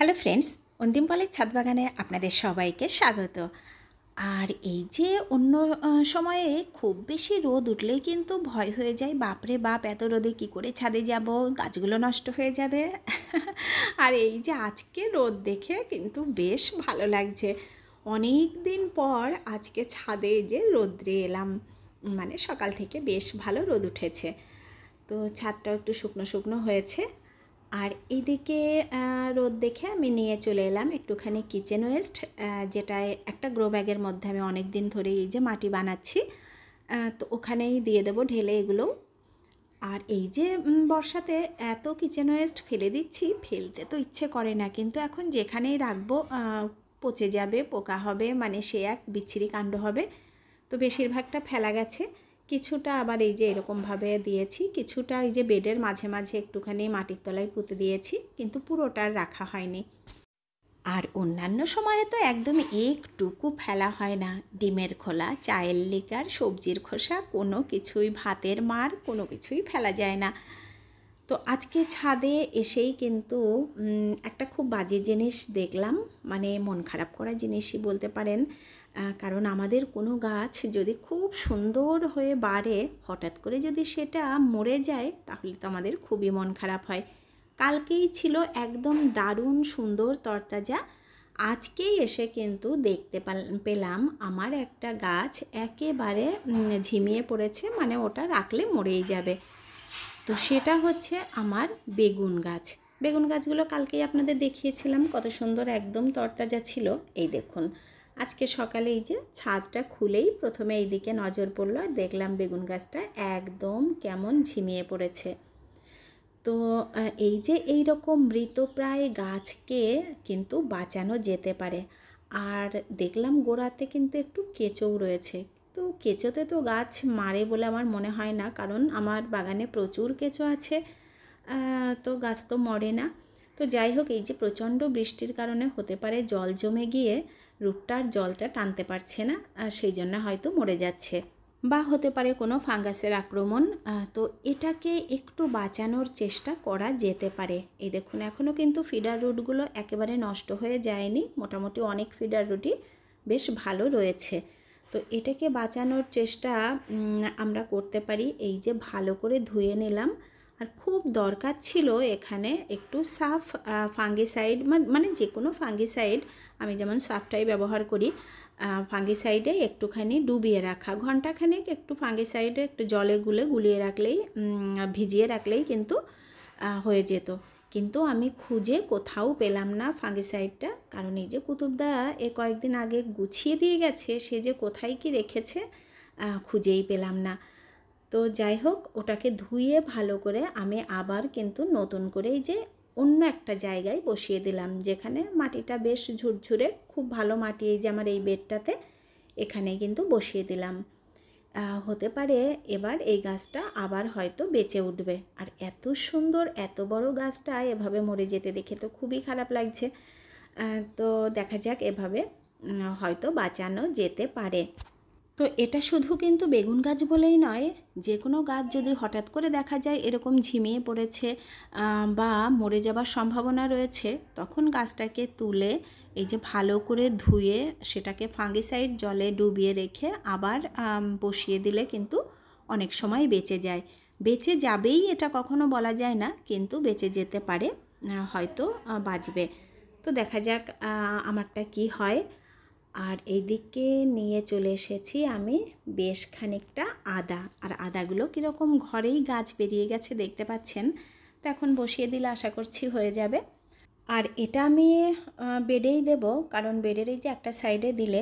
Hello friends, অন্তিম পালের ছাদ বাগানে আপনাদের সবাইকে স্বাগত। আর এই যে অন্য সময়ে খুব বেশি রোদ উঠলেই কিন্তু ভয় হয়ে যায়, বাপরে বাপ এত রোদে কী করে ছাদে যাব, গাছগুলো নষ্ট হয়ে যাবে। আর এই যে আজকে রোদ দেখে কিন্তু বেশ ভালো লাগছে। অনেক দিন পর আজকে ছাদে যে রোদ্রে এলাম, মানে সকাল থেকে বেশ ভালো রোদ উঠেছে। তো ছাদটাও একটু শুকনো শুকনো হয়েছে। আর এইদিকে রোদ দেখে আমি নিয়ে চলে এলাম একটুখানি কিচেন ওয়েস্ট, যেটায় একটা গ্রো ব্যাগের মধ্যে আমি অনেক দিন ধরে এই যে মাটি বানাচ্ছি, তো ওখানেই দিয়ে দেবো ঢেলে এগুলো। আর এই যে বর্ষাতে এত কিচেন ওয়েস্ট ফেলে দিচ্ছি, ফেলতে তো ইচ্ছে করে না, কিন্তু এখন যেখানেই রাখবো পচে যাবে, পোকা হবে, মানে সে এক বিচ্ছিরি কাণ্ড হবে। তো বেশিরভাগটা ফেলা গেছে, কিছুটা আবার এই যে এরকমভাবে দিয়েছি, কিছুটা এই যে বেডের মাঝে মাঝে একটুখানি মাটির তলায় পুঁতে দিয়েছি, কিন্তু পুরোটা রাখা হয়নি। আর অন্যান্য সময়ে তো একদম একটুকু ফেলা হয় না, ডিমের খোলা, চায়ের লিকার, সবজির খোসা, কোনো কিছুই, ভাতের মার, কোনো কিছুই ফেলা যায় না। তো আজকে ছাদে এসেই কিন্তু একটা খুব বাজে জিনিস দেখলাম, মানে মন খারাপ করা জিনিসই বলতে পারেন। কারণ আমাদের কোনো গাছ যদি খুব সুন্দর হয়ে বাড়ে, হঠাৎ করে যদি সেটা মরে যায়, তাহলে তো আমাদের খুবই মন খারাপ হয়। কালকেই ছিল একদম দারুণ সুন্দর তরতাজা, আজকেই এসে কিন্তু দেখতে পেলাম আমার একটা গাছ একেবারে ঝিমিয়ে পড়েছে, মানে ওটা রাখলে মরেই যাবে। তো সেটা হচ্ছে আমার বেগুন গাছ। বেগুন গাছগুলো কালকেই আপনাদের দেখিয়েছিলাম, কত সুন্দর একদম তরতাজা ছিল। এই দেখুন, আজকে সকালে এই যে ছাদটা খুলেই প্রথমে এই দিকে নজর পড়লো, আর দেখলাম বেগুন গাছটা একদম কেমন ঝিমিয়ে পড়েছে। তো এই যে এই রকম মৃতপ্রায় গাছকে কিন্তু বাঁচানো যেতে পারে। আর দেখলাম গোড়াতে কিন্তু একটু কেঁচোও রয়েছে। তো কেঁচোতে তো গাছ মারে বলে আমার মনে হয় না, কারণ আমার বাগানে প্রচুর কেঁচো আছে, তো গাছ তো মরে না। তো যাই হোক, এই যে প্রচণ্ড বৃষ্টির কারণে হতে পারে জল জমে গিয়ে রুটটার জলটা টানতে পারছে না, সেই জন্য হয়তো মরে যাচ্ছে, বা হতে পারে কোনো ফাঙ্গাসের আক্রমণ। তো এটাকে একটু বাঁচানোর চেষ্টা করা যেতে পারে। এই দেখুন, এখনও কিন্তু ফিডার রুটগুলো একেবারে নষ্ট হয়ে যায়নি, মোটামুটি অনেক ফিডার রুটই বেশ ভালো রয়েছে। তো এটাকে বাঁচানোর চেষ্টা আমরা করতে পারি। এই যে ভালো করে ধুয়ে নিলাম, আর খুব দরকার ছিল এখানে একটু সাফ ফাঙ্গিসাইড, মানে যে কোনো ফাঙ্গিসাইড, আমি যেমন সাফটাই ব্যবহার করি, ফাঙ্গিসাইডে একটুখানি ডুবিয়ে রাখা, ঘন্টাখানেক একটু ফাঙ্গিসাইডে একটু জলে গুলিয়ে রাখলেই, ভিজিয়ে রাখলেই কিন্তু হয়ে যেত। কিন্তু আমি খুঁজে কোথাও পেলাম না ফাঙ্গিসাইডটা, কারণ এই যে কুতুবদা কয়েকদিন আগে গুছিয়ে দিয়ে গেছে, সে যে কোথায় কি রেখেছে খুঁজেই পেলাম না। তো যাই হোক, ওটাকে ধুয়ে ভালো করে আমি আবার কিন্তু নতুন করে এই যে অন্য একটা জায়গায় বসিয়ে দিলাম, যেখানে মাটিটা বেশ ঝুরঝুরে, খুব ভালো মাটি এই যে আমার এই বেডটাতে, এখানে কিন্তু বসিয়ে দিলাম। হতে পারে এবার এই গাছটা আবার হয়তো বেঁচে উঠবে। আর এত সুন্দর এত বড় গাছটা এভাবে মরে যেতে দেখে তো খুবই খারাপ লাগছে। তো দেখা যাক, এভাবে হয়তো বাঁচানো যেতে পারে। তো এটা শুধু কিন্তু বেগুন গাছ বলেই নয়, যে কোনো গাছ যদি হঠাৎ করে দেখা যায় এরকম ঝিমিয়ে পড়েছে বা মরে যাবার সম্ভাবনা রয়েছে, তখন গাছটাকে তুলে এই যে ভালো করে ধুয়ে সেটাকে ফাঙ্গিসাইড জলে ডুবিয়ে রেখে আবার বসিয়ে দিলে কিন্তু অনেক সময় বেঁচে যায়। বেঁচে যাবেই এটা কখনো বলা যায় না, কিন্তু বেঁচে যেতে পারে, হয়তো বাঁচবে। তো দেখা যাক আমারটা কি হয়। আর এইদিকে নিয়ে চলে এসেছি আমি বেশ খানিকটা আদা, আর আদাগুলো কীরকম ঘরেই গাছ বেরিয়ে গেছে দেখতে পাচ্ছেন। তো এখন বসিয়ে দিলে আশা করছি হয়ে যাবে। আর এটা আমি বেডেই দেব, কারণ বেডের এই যে একটা সাইডে দিলে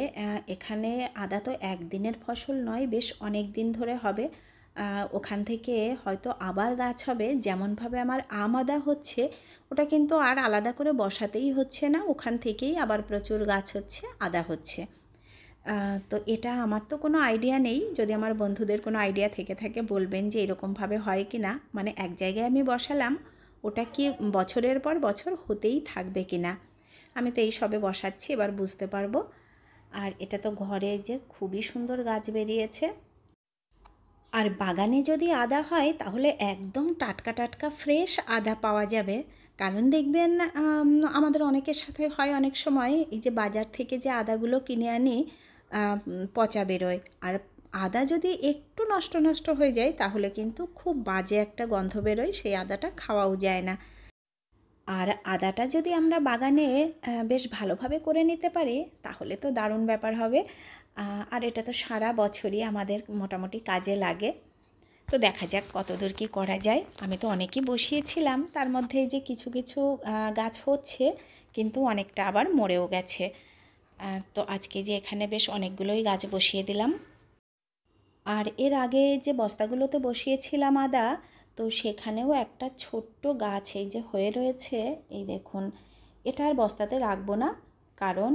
এখানে আদা তো একদিনের ফসল নয়, বেশ অনেক দিন ধরে হবে। ওখান থেকে হয়তো আবার গাছ হবে, যেমনভাবে আমার আম আদা হচ্ছে, ওটা কিন্তু আর আলাদা করে বসাতেই হচ্ছে না, ওখান থেকেই আবার প্রচুর গাছ হচ্ছে, আদা হচ্ছে। তো এটা আমার তো কোনো আইডিয়া নেই, যদি আমার বন্ধুদের কোনো আইডিয়া থেকে থাকে বলবেন যে এরকমভাবে হয় কি না, মানে এক জায়গায় আমি বসালাম, ওটা কি বছরের পর বছর হতেই থাকবে কি না। আমি তো এই সবে বসাচ্ছি, এবার বুঝতে পারবো। আর এটা তো ঘরে যে খুবই সুন্দর গাছ বেরিয়েছে। আর বাগানে যদি আদা হয় তাহলে একদম টাটকা টাটকা ফ্রেশ আদা পাওয়া যাবে, কারণ দেখবেন আমাদের অনেকের সাথে হয় অনেক সময় এই যে বাজার থেকে যে আদাগুলো কিনে আনি পচা বেরোয়। আর আদা যদি একটু নষ্ট নষ্ট হয়ে যায় তাহলে কিন্তু খুব বাজে একটা গন্ধ বেরোয়, সেই আদাটা খাওয়াও যায় না। আর আদাটা যদি আমরা বাগানে বেশ ভালোভাবে করে নিতে পারি তাহলে তো দারুণ ব্যাপার হবে। আর এটা তো সারা বছরই আমাদের মোটামুটি কাজে লাগে। তো দেখা যাক কতদূর কী করা যায়। আমি তো অনেকই বসিয়েছিলাম, তার মধ্যে এই যে কিছু কিছু গাছ হচ্ছে, কিন্তু অনেকটা আবার মরেও গেছে। তো আজকে যে এখানে বেশ অনেকগুলোই গাছ বসিয়ে দিলাম। আর এর আগে যে বস্তাগুলোতে বসিয়েছিলাম আদা, তো সেখানেও একটা ছোট্ট গাছ এই যে হয়ে রয়েছে, এই দেখুন। এটা আর বস্তাতে রাখবো না, কারণ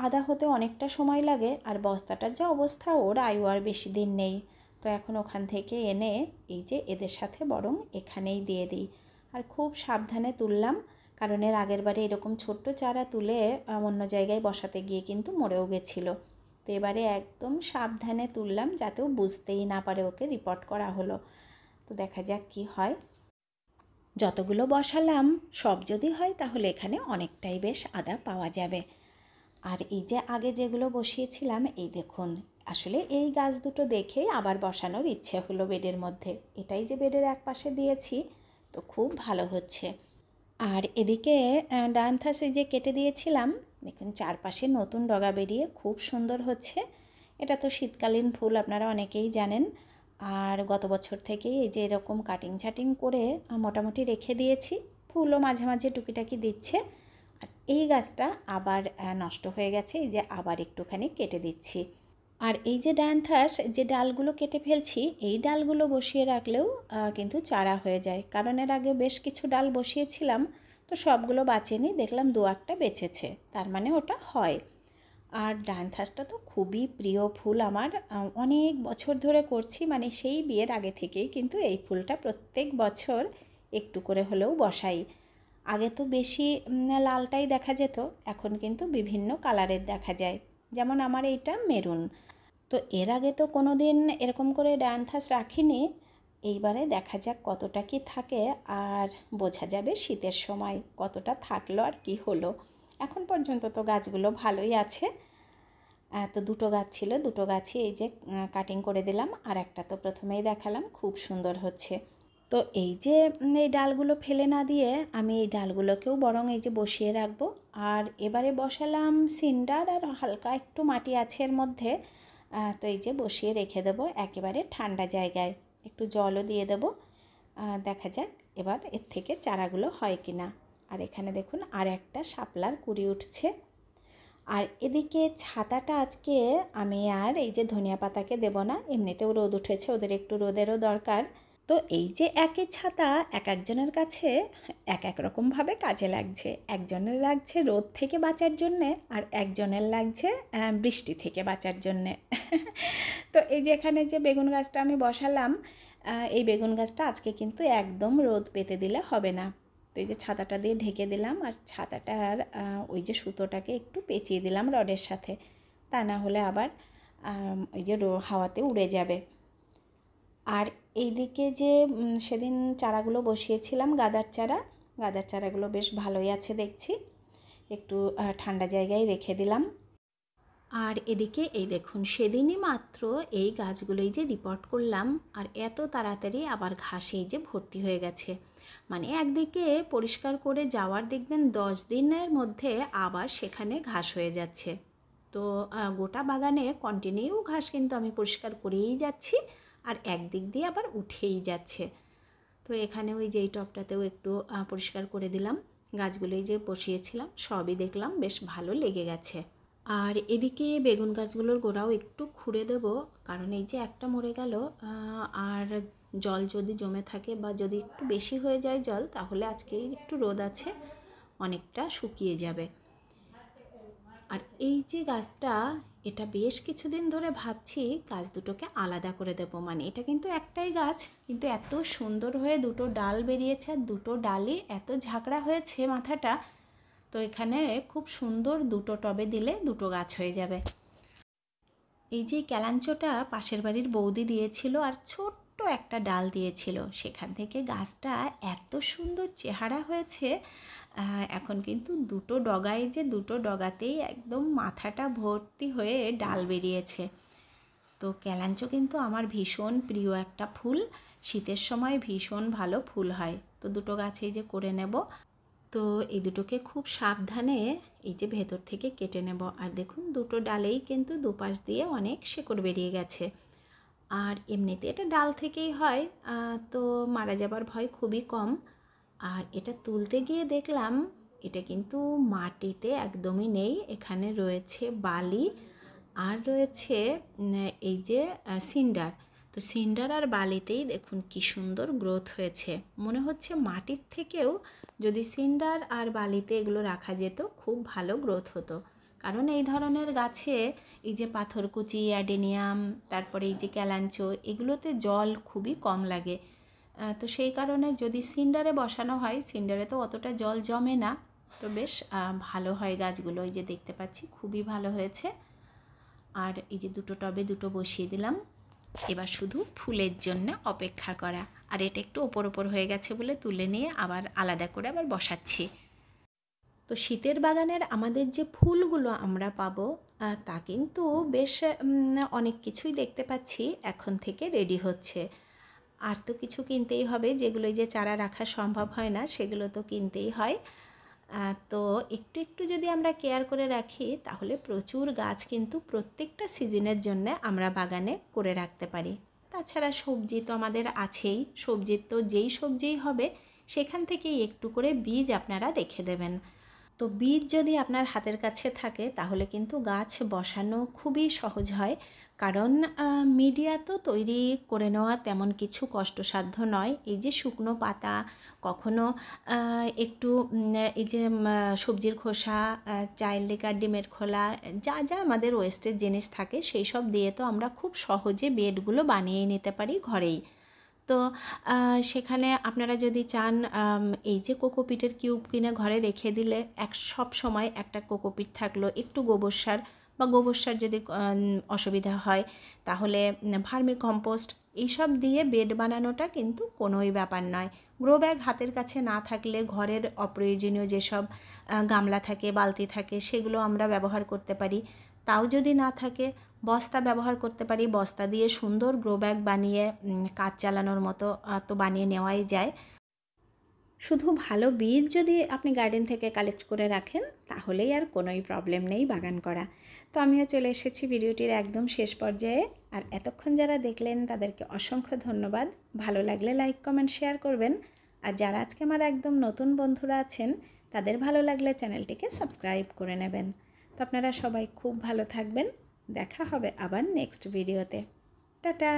আদা হতে অনেকটা সময় লাগে, আর বস্তাটার যা অবস্থা ওর আয়ু আর বেশি দিন নেই। তো এখন ওখান থেকে এনে এই যে এদের সাথে বরং এখানেই দিয়ে দিই। আর খুব সাবধানে তুললাম, কারণ এর আগের বারে এরকম ছোট্ট চারা তুলে অন্য জায়গায় বসাতে গিয়ে কিন্তু মরেও গেছিলো। তো এবারে একদম সাবধানে তুললাম যাতে ও বুঝতেই না পারে, ওকে রিপোর্ট করা হলো। তো দেখা যাক কি হয়। যতগুলো বসালাম সব যদি হয় তাহলে এখানে অনেকটাই বেশ আদা পাওয়া যাবে। আর এই যে আগে যেগুলো বসিয়েছিলাম এই দেখুন, আসলে এই গাছ দুটো দেখেই আবার বসানোর ইচ্ছে হলো বেডের মধ্যে। এটাই যে বেডের এক পাশে দিয়েছি, তো খুব ভালো হচ্ছে। আর এদিকে ডায়ান্থাসে যে কেটে দিয়েছিলাম, দেখুন চারপাশে নতুন ডগা বেরিয়ে খুব সুন্দর হচ্ছে। এটা তো শীতকালীন ফুল, আপনারা অনেকেই জানেন। আর গত বছর থেকেই এই যে এরকম কাটিং ছাটিং করে মোটামুটি রেখে দিয়েছি, ফুলও মাঝে মাঝে টুকিটাকি দিচ্ছে। আর এই গাছটা আবার নষ্ট হয়ে গেছে, এই যে আবার একটুখানি কেটে দিচ্ছি। আর এই যে ডায়ান্থাস যে ডালগুলো কেটে ফেলছি, এই ডালগুলো বসিয়ে রাখলেও কিন্তু চারা হয়ে যায়। কারণ এর আগে বেশ কিছু ডাল বসিয়েছিলাম, তো সবগুলো বাঁচেনি, দেখলাম দু একটা বেঁচেছে, তার মানে ওটা হয়। আর ডায়ান্থাসটা তো খুবই প্রিয় ফুল আমার, অনেক বছর ধরে করছি, মানে সেই বিয়ের আগে থেকেই কিন্তু এই ফুলটা প্রত্যেক বছর একটু করে হলেও বসাই। আগে তো বেশি লালটাই দেখা যেত, এখন কিন্তু বিভিন্ন কালারের দেখা যায়, যেমন আমার এইটা মেরুন। তো এর আগে তো কোনো দিন এরকম করে ডায়ান্থাস রাখিনি। এইবারে দেখা যাক কতটা কি থাকে, আর বোঝা যাবে শীতের সময় কতটা থাকলো আর কি হলো। এখন পর্যন্ত তো গাছগুলো ভালোই আছে। তো দুটো গাছ ছিল, দুটো গাছই এই যে কাটিং করে দিলাম, আর একটা তো প্রথমেই দেখালাম খুব সুন্দর হচ্ছে। তো এই যে এই ডালগুলো ফেলে না দিয়ে আমি এই ডালগুলোকেও বরং এই যে বসিয়ে রাখবো। আর এবারে বসালাম সিন্ডার, আর হালকা একটু মাটি আছে এর মধ্যে। তো এই যে বসিয়ে রেখে দেবো একেবারে ঠান্ডা জায়গায়, একটু জলও দিয়ে দেবো। দেখা যাক এবার এর থেকে চারাগুলো হয় কি না। আর এখানে দেখুন আর একটা শাপলার কুড়ি উঠছে। আর এদিকে ছাতাটা আজকে আমি আর এই যে ধনিয়া পাতাকে দেবো না, এমনিতেও রোদ উঠেছে, ওদের একটু রোদেরও দরকার। তো এই যে একই ছাতা এক একজনের কাছে এক এক রকমভাবে কাজে লাগছে। একজনের লাগছে রোদ থেকে বাঁচার জন্যে, আর একজনের লাগছে বৃষ্টি থেকে বাঁচার জন্যে। তো এই যে এখানে যে বেগুন গাছটা আমি বসালাম, এই বেগুন গাছটা আজকে কিন্তু একদম রোদ পেতে দিলে হবে না। তো এই যে ছাতাটা দিয়ে ঢেকে দিলাম, আর ছাতাটার ওই যে সুতোটাকে একটু পেঁচিয়ে দিলাম রডের সাথে, তা না হলে আবার ওই যে হাওয়াতে উড়ে যাবে। আর এইদিকে যে সেদিন চারাগুলো বসিয়েছিলাম গাঁদার চারাগুলো বেশ ভালোই আছে দেখছি, একটু ঠান্ডা জায়গায় রেখে দিলাম। আর এদিকে এই দেখুন সেদিনই মাত্র এই গাছগুলোই যে রিপোর্ট করলাম, আর এত তাড়াতাড়ি আবার ঘাসেই যে ভর্তি হয়ে গেছে। মানে একদিকে পরিষ্কার করে যাওয়ার দেখবেন 10 দিনের মধ্যে আবার সেখানে ঘাস হয়ে যাচ্ছে। তো গোটা বাগানে কন্টিনিউ ঘাস কিন্তু আমি পরিষ্কার করেই যাচ্ছি, আর একদিক দিয়ে আবার উঠেই যাচ্ছে। তো এখানে ওই যেই টবটাতেও একটু পরিষ্কার করে দিলাম, গাছগুলোই যে বসিয়েছিলাম সবই দেখলাম বেশ ভালো লেগে গেছে। আর এদিকে বেগুন গাছগুলোর গোড়াও একটু খুঁড়ে দেব, কারণ এই যে একটা মরে গেল, আর জল যদি জমে থাকে বা যদি একটু বেশি হয়ে যায় জল, তাহলে আজকেই একটু রোদ আছে, অনেকটা শুকিয়ে যাবে। আর এই যে গাছটা, এটা বেশ কিছুদিন ধরে ভাবছি গাছ দুটোকে আলাদা করে দেব। মানে এটা কিন্তু একটাই গাছ, কিন্তু এত সুন্দর হয়ে দুটো ডাল বেরিয়েছে, আর দুটো ডালই এত ঝাঁকড়া হয়েছে মাথাটা। তো এখানে খুব সুন্দর দুটো টবে দিলে দুটো গাছ হয়ে যাবে। এই যে ক্যালাঞ্চোটা পাশের বাড়ির বৌদি দিয়েছিল, আর ছোট্ট একটা ডাল দিয়েছিল, সেখান থেকে গাছটা এত সুন্দর চেহারা হয়েছে। এখন কিন্তু দুটো ডগায় যে দুটো ডগাতেই একদম মাথাটা ভর্তি হয়ে ডাল বেরিয়েছে। তো ক্যালাঞ্চো কিন্তু আমার ভীষণ প্রিয় একটা ফুল, শীতের সময় ভীষণ ভালো ফুল হয়। তো দুটো গাছেই যে করে নেব। তো এই দুটোকে খুব সাবধানে এই যে ভেতর থেকে কেটে নেব। আর দেখুন দুটো ডালেই কিন্তু দুপাশ দিয়ে অনেক শেকড় বেরিয়ে গেছে। আর এমনিতে এটা ডাল থেকেই হয়, তো মারা যাবার ভয় খুবই কম। আর এটা তুলতে গিয়ে দেখলাম এটা কিন্তু মাটিতে একদমই নেই, এখানে রয়েছে বালি আর রয়েছে এই যে সিন্ডার। তো সিন্ডার আর বালিতেই দেখুন কি সুন্দর গ্রোথ হয়েছে। মনে হচ্ছে মাটির থেকেও যদি সিন্ডার আর বালিতে এগুলো রাখা যেত খুব ভালো গ্রোথ হতো। কারণ এই ধরনের গাছে এই যে পাথরকুচি, অ্যাডেনিয়াম, তারপরে এই যে ক্যালাঞ্চো, এগুলোতে জল খুবই কম লাগে। তো সেই কারণে যদি সিন্ডারে বসানো হয়, সিন্ডারে তো অতটা জল জমে না, তো বেশ ভালো হয় গাছগুলো। এই যে দেখতে পাচ্ছি খুবই ভালো হয়েছে। আর এই যে দুটো টবে দুটো বসিয়ে দিলাম, এবার শুধু ফুলের জন্য অপেক্ষা করা। আর এটা একটু ওপর ওপর হয়ে গেছে বলে তুলে নিয়ে আবার আলাদা করে আবার বসাচ্ছি। তো শীতের বাগানের আমাদের যে ফুলগুলো আমরা পাবো, তা কিন্তু বেশ অনেক কিছুই দেখতে পাচ্ছি এখন থেকে রেডি হচ্ছে। আর তো কিছু কিনতেই হবে, যেগুলো যে চারা রাখা সম্ভব হয় না সেগুলো তো কিনতেই হয়। তো একটু একটু যদি আমরা কেয়ার করে রাখি তাহলে প্রচুর গাছ কিন্তু প্রত্যেকটা সিজনের জন্য আমরা বাগানে করে রাখতে পারি। তাছাড়া সবজি তো আমাদের আছেই, সবজির তো যেই সবজিই হবে সেখান থেকেই একটু করে বীজ আপনারা রেখে দেবেন। তো বীজ যদি আপনার হাতের কাছে থাকে তাহলে কিন্তু গাছ বসানো খুবই সহজ হয়। কারণ মিডিয়া তো তৈরি করে নেওয়া তেমন কিছু কষ্টসাধ্য নয়। এই যে শুকনো পাতা, কখনো একটু এই যে সবজির খোসা, চাইল্ড লিকার, ডিমের খোলা, যা যা আমাদের ওয়েস্টের জিনিস থাকে সেই সব দিয়ে তো আমরা খুব সহজে বেডগুলো বানিয়ে নিতে পারি ঘরেই। তো সেখানে আপনারা যদি চান, এই যে কোকোপিটের কিউব কিনে ঘরে রেখে দিলে সব সময় একটা কোকোপিট থাকলো, একটু গোবর সার বা গোবর সার যদি অসুবিধা হয় তাহলে ভার্মি কম্পোস্ট, এইসব দিয়ে বেড বানানোটা কিন্তু কোনোই ব্যাপার নয়। গ্রো ব্যাগ হাতের কাছে না থাকলে ঘরের অপ্রয়োজনীয় যেসব গামলা থাকে, বালতি থাকে, সেগুলো আমরা ব্যবহার করতে পারি। তাও যদি না থাকে বস্তা ব্যবহার করতে পারি, বস্তা দিয়ে সুন্দর গ্রো ব্যাগ বানিয়ে কাজ চালানোর মতো তো বানিয়ে নেওয়াই যায়। শুধু ভালো বীজ যদি আপনি গার্ডেন থেকে কালেক্ট করে রাখেন তাহলেই আর কোনোই প্রবলেম নেই বাগান করা। তো আমিও চলে এসেছি ভিডিওটির একদম শেষ পর্যায়ে। আর এতক্ষণ যারা দেখলেন তাদেরকে অসংখ্য ধন্যবাদ। ভালো লাগলে লাইক, কমেন্ট, শেয়ার করবেন। আর যারা আজকে আমার একদম নতুন বন্ধুরা আছেন তাদের ভালো লাগলে চ্যানেলটিকে সাবস্ক্রাইব করে নেবেন। তো আপনারা সবাই খুব ভালো থাকবেন। দেখা হবে আবার নেক্সট ভিডিওতে। টাটা।